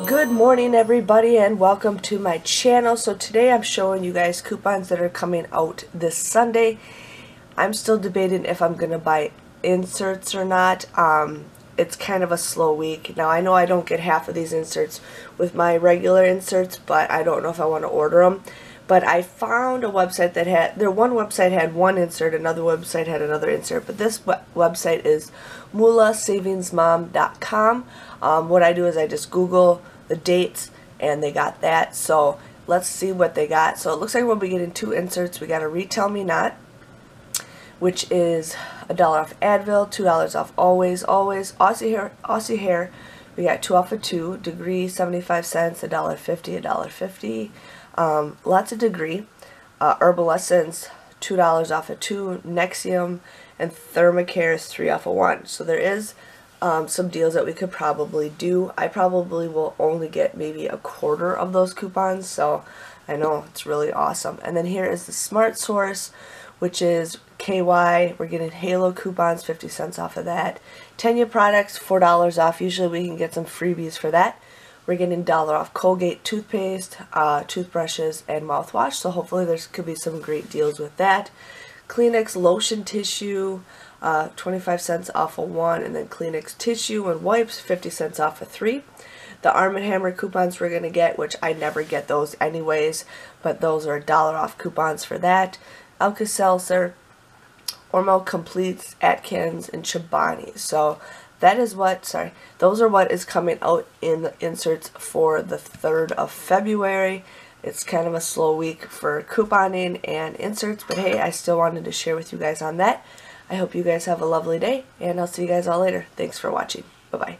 Good morning everybody and welcome to my channel. So today I'm showing you guys coupons that are coming out this Sunday. I'm still debating if I'm going to buy inserts or not. It's kind of a slow week. Now I know I don't get half of these inserts with my regular inserts, but I don't know if I want to order them. But I found a website that had, one website had one insert, another website had another insert, but this website is MulaSavingsMom.com. What I do is I just Google the dates and they got that. So let's see what they got. So it looks like we'll be getting two inserts. We got a Retail Me Not, which is $1 off Advil, $2 off Always, Aussie Hair. We got 2 off of 2, Degree 75 cents, $1.50, $1.50. Lots of Degree, Herbal Essence, $2 off of 2, Nexium, and Thermacare is 3 off of 1. So there is some deals that we could probably do. I probably will only get maybe a quarter of those coupons, so I know it's really awesome. And then here is the Smart Source, which is KY. We're getting Halo coupons, 50 cents off of that. Tenya products, $4 off. Usually we can get some freebies for that. We're getting $1 off Colgate toothpaste, toothbrushes, and mouthwash. So hopefully there could be some great deals with that. Kleenex lotion tissue, 25 cents off of 1. And then Kleenex tissue and wipes, 50 cents off of 3. The Arm & Hammer coupons we're going to get, which I never get those anyways, but those are $1 off coupons for that. Alka-Seltzer, Ormo Completes, Atkins, and Chobani. So that is what, those are what is coming out in the inserts for the 3rd of February. It's kind of a slow week for couponing and inserts, but hey, I still wanted to share with you guys on that. I hope you guys have a lovely day, and I'll see you guys all later. Thanks for watching. Bye-bye.